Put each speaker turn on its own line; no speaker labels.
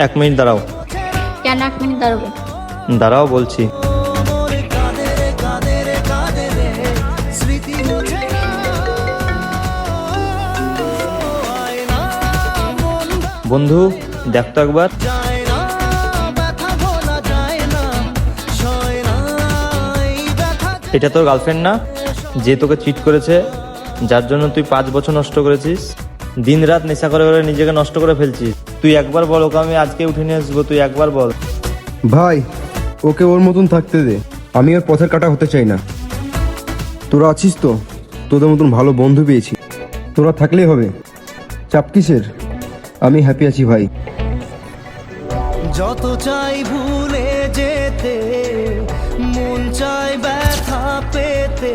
1 minute দাঁড়াও।
কেন 1 minute দাঁড়াবে?
দাঁড়াও বলছি। বন্ধু দেখ তো একবার। এটা তোর গার্লফ্রেন্ড না, যে তোকে চিট করেছে, যার জন্য তুই 5 বছর নষ্ট করেছিস, দিন রাত নেশা করে করে নিজেকে নষ্ট করে ফেলছিস। তুই একবার বল ওকে আমি আজকে উঠে নিয়ে আসবো, তুই একবার বল।
ভাই ওকে ওর মতন থাকতে দে, আমি ওর পথের কাটা হতে চাই না। তোরা আছিস তো, তোদের মতন ভালো বন্ধু পেয়েছি, তোরা থাকলেই হবে। চাপ কিসের, আমি হ্যাপি আছি ভাই।
যত চাই ভুলে যেতে, মন চাই ব্যথা পেতে।